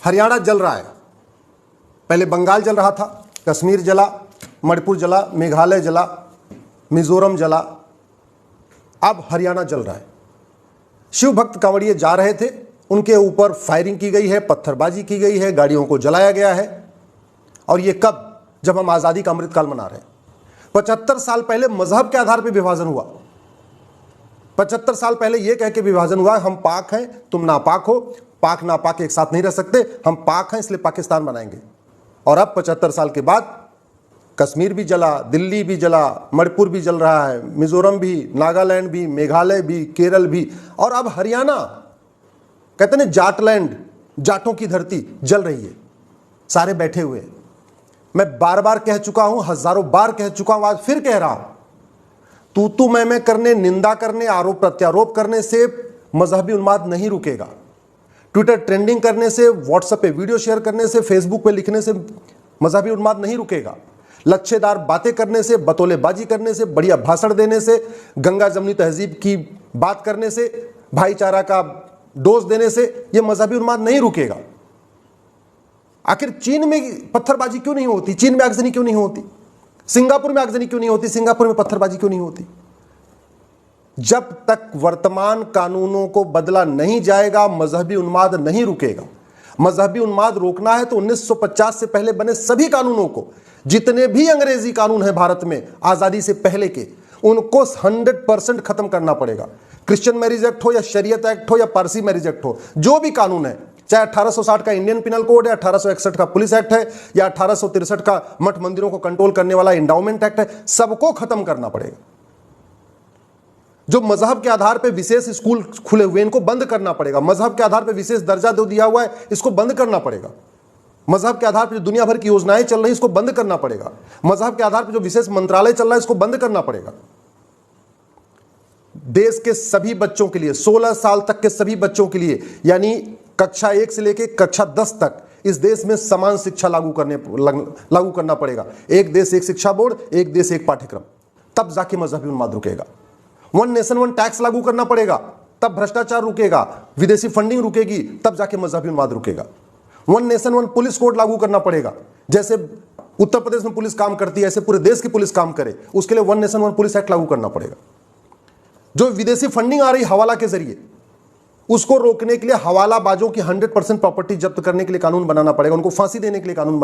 हरियाणा जल रहा है। पहले बंगाल जल रहा था, कश्मीर जला, मणिपुर जला, मेघालय जला, मिजोरम जला, अब हरियाणा जल रहा है। शिव भक्त कांवड़िए जा रहे थे, उनके ऊपर फायरिंग की गई है, पत्थरबाजी की गई है, गाड़ियों को जलाया गया है। और ये कब? जब हम आजादी का अमृतकाल मना रहे हैं। 75 साल पहले मजहब के आधार पर विभाजन हुआ। 75 साल पहले यह कह के विभाजन हुआ, हम पाक हैं, तुम नापाक हो, पाक नापाक एक साथ नहीं रह सकते, हम पाक हैं इसलिए पाकिस्तान बनाएंगे। और अब 75 साल के बाद कश्मीर भी जला, दिल्ली भी जला, मणिपुर भी जल रहा है, मिजोरम भी, नागालैंड भी, मेघालय भी, केरल भी, और अब हरियाणा, कहते हैं जाटलैंड, जाटों की धरती जल रही है। सारे बैठे हुए हैं। मैं बार बार कह चुका हूं, हजारों बार कह चुका हूं, आज फिर कह रहा हूं, तू मैं करने, निंदा करने, आरोप प्रत्यारोप करने से मजहबी उन्माद नहीं रुकेगा। ट्विटर ट्रेंडिंग करने से, व्हाट्सएप पे वीडियो शेयर करने से, फेसबुक पे लिखने से मजहबी उन्माद नहीं रुकेगा। लक्ष्यदार बातें करने से, बतौलेबाजी करने से, बढ़िया भाषण देने से, गंगा जमनी तहजीब की बात करने से, भाईचारा का डोज देने से यह मजहबी उन्माद नहीं रुकेगा। आखिर चीन में पत्थरबाजी क्यों नहीं होती? चीन में आगजनी क्यों नहीं होती? सिंगापुर में आगजनी क्यों नहीं होती? सिंगापुर में पत्थरबाजी क्यों नहीं होती? जब तक वर्तमान कानूनों को बदला नहीं जाएगा, मजहबी उन्माद नहीं रुकेगा। मजहबी उन्माद रोकना है तो 1950 से पहले बने सभी कानूनों को, जितने भी अंग्रेजी कानून हैं भारत में आजादी से पहले के, उनको 100% खत्म करना पड़ेगा। क्रिश्चियन मैरिज एक्ट हो या शरीयत एक्ट हो या पारसी मैरिज एक्ट हो, जो भी कानून है, चाहे 1860 का इंडियन पिनल कोड है, 1861 का पुलिस एक्ट है, या 1863 का मठ मंदिरों को कंट्रोल करने वाला इंडाउमेंट एक्ट है, सबको खत्म करना पड़ेगा। जो मजहब के आधार पर विशेष स्कूल खुले हुए, इनको बंद करना पड़ेगा। मजहब के आधार पर विशेष दर्जा दो दिया हुआ है, इसको बंद करना पड़ेगा। मजहब के आधार पर जो दुनिया भर की योजनाएं चल रही हैं, इसको बंद करना पड़ेगा। मजहब के आधार पर जो विशेष मंत्रालय चल रहा है, इसको बंद करना पड़ेगा। देश के सभी बच्चों के लिए, 16 साल तक के सभी बच्चों के लिए, यानी कक्षा 1 से लेकर कक्षा 10 तक इस देश में समान शिक्षा लागू करना पड़ेगा। एक देश एक शिक्षा बोर्ड, एक देश एक पाठ्यक्रम, तब जाके मजहबी उन्माद रुकेगा। 1 नेशन 1 टैक्स लागू करना पड़ेगा, तब भ्रष्टाचार रुकेगा, विदेशी फंडिंग रुकेगी, तब जाके मजहबी उन्माद रुकेगा। 1 नेशन 1 पुलिस कोड लागू करना पड़ेगा। जैसे उत्तर प्रदेश में पुलिस काम करती है, ऐसे पूरे देश की पुलिस काम करे, उसके लिए 1 नेशन 1 पुलिस एक्ट लागू करना पड़ेगा। जो विदेशी फंडिंग आ रही हवाला के जरिए, उसको रोकने के लिए हवालाबाजों की 100% प्रॉपर्टी जब्त करने के लिए कानून बनाना पड़ेगा, उनको फांसी देने के लिए कानून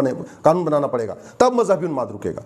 बनाना पड़ेगा, तब मजहबी उन्माद रुकेगा।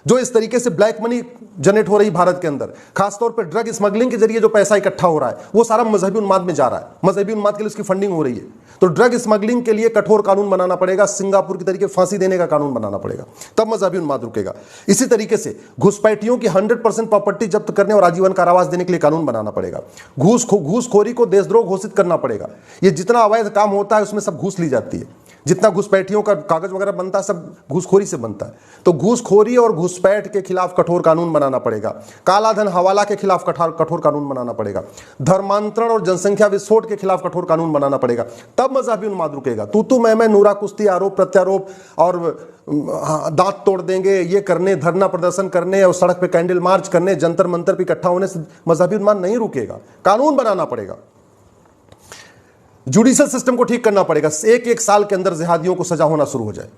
जो इस तरीके से ब्लैक मनी जनरेट हो रही भारत के अंदर, खासतौर पर ड्रग स्मगलिंग के जरिए जो पैसा इकट्ठा हो रहा है, वो सारा मजहबी उन्माद में जा रहा है। मजहबी उन्माद के लिए उसकी फंडिंग हो रही है। तो ड्रग स्मगलिंग के लिए कठोर कानून बनाना पड़ेगा, सिंगापुर की तरीके फांसी देने का कानून बनाना पड़ेगा, तब मजहबी उन्माद रुकेगा। इसी तरीके से घुसपैठियों की 100% प्रॉपर्टी जब्त करने और आजीवन कारावास देने के लिए कानून बनाना पड़ेगा। घूसखोरी को देशद्रोह घोषित करना पड़ेगा। ये जितना अवैध काम होता है उसमें सब घूस ली जाती है। जितना घुसपैठियों का कागज वगैरह बनता है, सब घूसखोरी से बनता है। तो घूसखोरी और घुसपैठ के खिलाफ कठोर कानून बनाना पड़ेगा। काला धन हवाला के खिलाफ कठोर कानून बनाना पड़ेगा। धर्मांतरण और जनसंख्या विस्फोट के खिलाफ कठोर कानून बनाना पड़ेगा, तब मजहबी उन्माद रुकेगा। तू मैं नूरा कुश्ती, आरोप प्रत्यारोप और दांत तोड़ देंगे, ये करने, धरना प्रदर्शन करने और सड़क पे कैंडल मार्च करने, जंतर मंतर पे इकट्ठा होने से मजहबी उन्माद नहीं रुकेगा। कानून बनाना पड़ेगा। जुडिशियल सिस्टम को ठीक करना पड़ेगा। एक साल के अंदर जिहादियों को सजा होना शुरू हो जाए,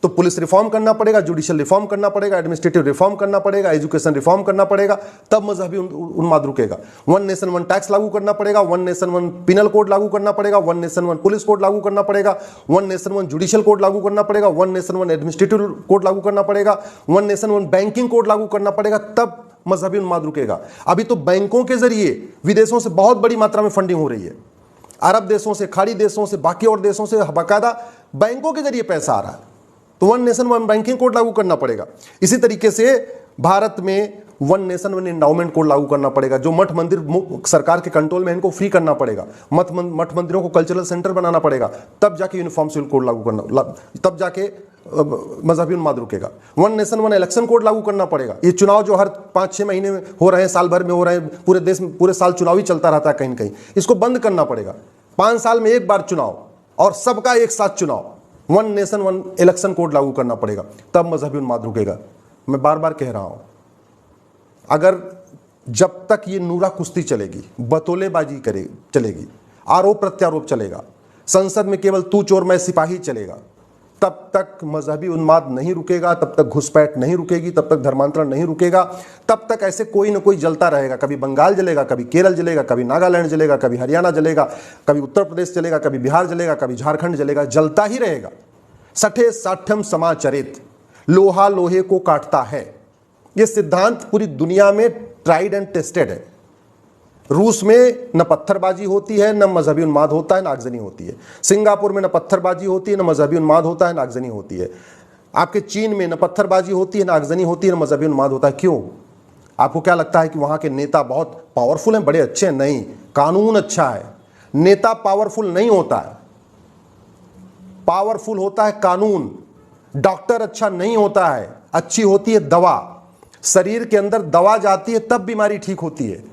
तो पुलिस रिफॉर्म करना पड़ेगा, जुडिशियल रिफॉर्म करना पड़ेगा, एडमिनिस्ट्रेटिव रिफॉर्म करना पड़ेगा, एजुकेशन रिफॉर्म करना पड़ेगा, तब मजहबी उन्माद रुकेगा। 1 नेशन 1 टैक्स लागू करना पड़ेगा, 1 नेशन 1 पिनल कोड लागू करना पड़ेगा, 1 नेशन 1 पुलिस कोड लागू करना पड़ेगा, 1 नेशन 1 जुडिशियल कोड लागू करना पड़ेगा, 1 नेशन 1 एडमिनिस्ट्रेटिव कोड लागू करना पड़ेगा, 1 नेशन 1 बैंकिंग कोड लागू करना पड़ेगा, तब मजहबी उन्माद रुकेगा। अभी तो बैंकों के जरिए विदेशों से बहुत बड़ी मात्रा में फंडिंग हो रही है। अरब देशों से, खाड़ी देशों से, बाकी और देशों से बाकायदा बैंकों के जरिए पैसा आ रहा है। तो 1 नेशन 1 बैंकिंग कोड लागू करना पड़ेगा। इसी तरीके से भारत में 1 नेशन 1 एंडाउमेंट कोड लागू करना पड़ेगा। जो मठ मंदिर सरकार के कंट्रोल में, इनको फ्री करना पड़ेगा। मठ मंदिरों को कल्चरल सेंटर बनाना पड़ेगा, तब जाके यूनिफॉर्म सिविल कोड लागू करना, तब जाके मजहबी उन्माद रुकेगा। 1 नेशन 1 इलेक्शन कोड लागू करना पड़ेगा। ये चुनाव जो हर 5-6 महीने में हो रहे हैं, साल भर में हो रहे हैं, पूरे देश में पूरे साल चुनाव ही चलता रहता है कहीं न कहीं, इसको बंद करना पड़ेगा। 5 साल में एक बार चुनाव और सबका एक साथ चुनाव। 1 नेशन 1 इलेक्शन कोड लागू करना पड़ेगा, तब मजहबी उन्माद रुकेगा। मैं बार बार कह रहा हूं, अगर जब तक ये नूरा कुश्ती चलेगी, बतौलेबाजी चलेगी, आरोप प्रत्यारोप चलेगा, संसद में केवल तू चोर मैं सिपाही चलेगा, तब तक मजहबी उन्माद नहीं रुकेगा, तब तक घुसपैठ नहीं रुकेगी, तब तक धर्मांतरण नहीं रुकेगा, तब तक ऐसे कोई ना कोई जलता रहेगा। कभी बंगाल जलेगा, कभी केरल जलेगा, कभी नागालैंड जलेगा, कभी हरियाणा जलेगा, कभी उत्तर प्रदेश जलेगा, कभी बिहार जलेगा, कभी झारखंड जलेगा, जलता ही रहेगा। सठे साठ्यम समाचरित, लोहा लोहे को काटता है। यह सिद्धांत पूरी दुनिया में ट्राइड एंड टेस्टेड है। रूस में न पत्थरबाजी होती है, न मजहबी उन्माद होता है, न आगजनी होती है। सिंगापुर में न पत्थरबाजी होती है, न मजहबी उन्माद होता है, न आगजनी होती है। आपके चीन में न पत्थरबाजी होती है, न आगजनी होती है, न मजहबी उन्माद होता है। क्यों? आपको क्या लगता है कि वहां के नेता बहुत पावरफुल हैं, बड़े अच्छे हैं? नहीं, कानून अच्छा है। नेता पावरफुल नहीं होता है, पावरफुल होता है कानून। डॉक्टर अच्छा नहीं होता है, अच्छी होती है दवा। शरीर के अंदर दवा जाती है तब बीमारी ठीक होती है।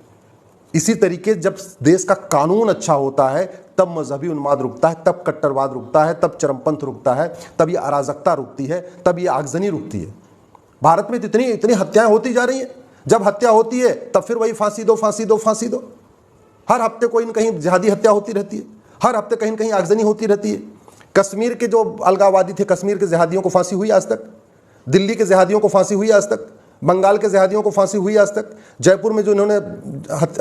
इसी तरीके जब देश का कानून अच्छा होता है तब मजहबी उन्माद रुकता है, तब कट्टरवाद रुकता है, तब चरमपंथ रुकता है, तब ये अराजकता रुकती है, तब ये आगजनी रुकती है। भारत में इतनी इतनी हत्याएं होती जा रही हैं। जब हत्या होती है तब फिर वही फांसी दो, फांसी दो, फांसी दो। हर हफ्ते कोई न कहीं जिहादी हत्या होती रहती है, हर हफ्ते कहीं न कहीं आगजनी होती रहती है। कश्मीर के जो अलगाववादी थे, कश्मीर के जिहादियों को फांसी हुई आज तक, दिल्ली के जिहादियों को फांसी हुई आज तक, बंगाल के जिहादियों को फांसी हुई आज तक, जयपुर में जो इन्होंने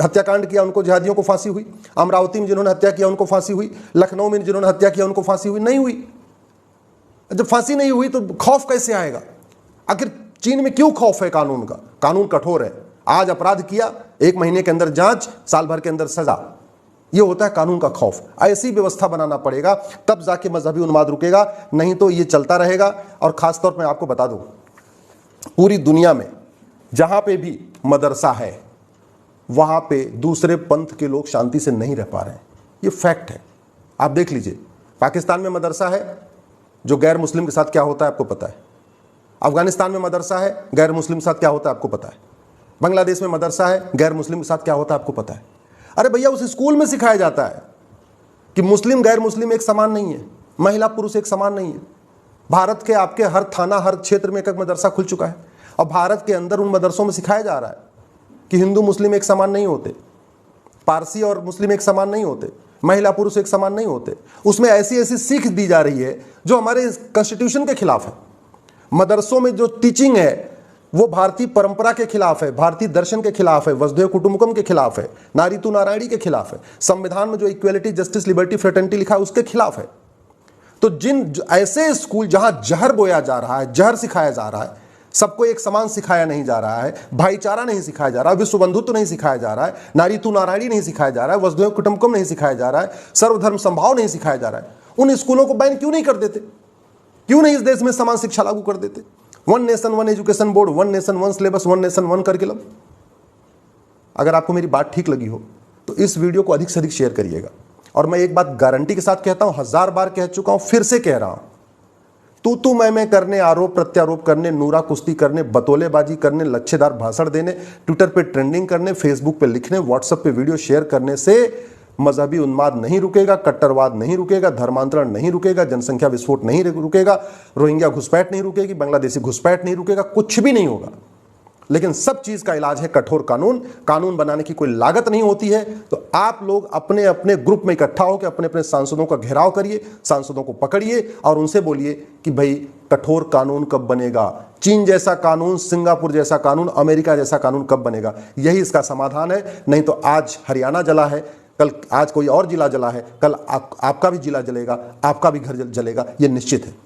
हत्याकांड किया उनको जिहादियों को फांसी हुई, अमरावती में जिन्होंने हत्या किया उनको फांसी हुई, लखनऊ में जिन्होंने हत्या किया उनको फांसी हुई? नहीं हुई। जब फांसी नहीं हुई तो खौफ कैसे आएगा? आखिर चीन में क्यों खौफ है कानून का? कानून कठोर है। आज अपराध किया, 1 महीने के अंदर जांच, साल भर के अंदर सजा। ये होता है कानून का खौफ। ऐसी व्यवस्था बनाना पड़ेगा, तब जाके मजहबी उन्माद रुकेगा, नहीं तो ये चलता रहेगा। और खासतौर पर मैं आपको बता दूं, पूरी दुनिया में जहां पे भी मदरसा है वहां पे दूसरे पंथ के लोग शांति से नहीं रह पा रहे हैं। ये फैक्ट है। आप देख लीजिए, पाकिस्तान में मदरसा है, जो गैर मुस्लिम के साथ क्या होता है आपको पता है। अफगानिस्तान में मदरसा है, गैर मुस्लिम के साथ क्या होता है आपको पता है। बांग्लादेश में मदरसा है, गैर मुस्लिम के साथ क्या होता है आपको पता है। अरे भैया, उस स्कूल में सिखाया जाता है कि मुस्लिम गैर मुस्लिम एक समान नहीं है, महिला पुरुष एक समान नहीं है। भारत के आपके हर थाना, हर क्षेत्र में एक मदरसा खुल चुका है, और भारत के अंदर उन मदरसों में सिखाया जा रहा है कि हिंदू मुस्लिम एक समान नहीं होते, पारसी और मुस्लिम एक समान नहीं होते, महिला पुरुष एक समान नहीं होते। उसमें ऐसी ऐसी सीख दी जा रही है जो हमारे कॉन्स्टिट्यूशन के खिलाफ है। मदरसों में जो टीचिंग है वो भारतीय परंपरा के खिलाफ है, भारतीय दर्शन के खिलाफ है, वसुधैव कुटुंबकम के खिलाफ है, नारी तू नारायणी के खिलाफ है, संविधान में जो इक्वेलिटी, जस्टिस, लिबर्टी, फ्रेटर्निटी लिखा है उसके खिलाफ है। तो जिन ऐसे स्कूल जहां जहर बोया जा रहा है, जहर सिखाया जा रहा है, सबको एक समान सिखाया नहीं जा रहा है, भाईचारा नहीं सिखाया जा रहा है, विश्व बंधुत्व नहीं सिखाया जा रहा है, नारी तू नारायणी नहीं सिखाया जा रहा है, वसुधैव कुटुंबकम नहीं सिखाया जा रहा है, सर्वधर्म संभाव नहीं सिखाया जा रहा है, उन स्कूलों को बैन क्यों नहीं कर देते? क्यों नहीं इस देश में समान शिक्षा लागू कर देते? 1 nation 1 education board, 1 nation 1 syllabus, 1 nation 1 curriculum. अगर आपको मेरी बात ठीक लगी हो तो इस वीडियो को अधिक से अधिक शेयर करिएगा। और मैं एक बात गारंटी के साथ कहता हूं, 1000 बार कह चुका हूं, फिर से कह रहा हूं, तू मैं करने, आरोप प्रत्यारोप करने, नूरा कुश्ती करने, बतौलेबाजी करने, लच्छेदार भाषण देने, ट्विटर पे ट्रेंडिंग करने, फेसबुक पे लिखने, व्हाट्सएप पे वीडियो शेयर करने से मजहबी उन्माद नहीं रुकेगा, कट्टरवाद नहीं रुकेगा, धर्मांतरण नहीं रुकेगा, जनसंख्या विस्फोट नहीं रुकेगा, रोहिंग्या घुसपैठ नहीं रुकेगी, बांग्लादेशी घुसपैठ नहीं रुकेगा, कुछ भी नहीं होगा। लेकिन सब चीज का इलाज है कठोर कानून। कानून बनाने की कोई लागत नहीं होती है। तो आप लोग अपने अपने ग्रुप में इकट्ठा होकर अपने अपने सांसदों का घेराव करिए, सांसदों को पकड़िए और उनसे बोलिए कि भाई कठोर कानून कब बनेगा, चीन जैसा कानून, सिंगापुर जैसा कानून, अमेरिका जैसा कानून कब बनेगा। यही इसका समाधान है। नहीं तो आज हरियाणा जला है, कल आज कोई और जिला जला है, कल आपका भी जिला जलेगा, आपका भी घर जलेगा, यह निश्चित है।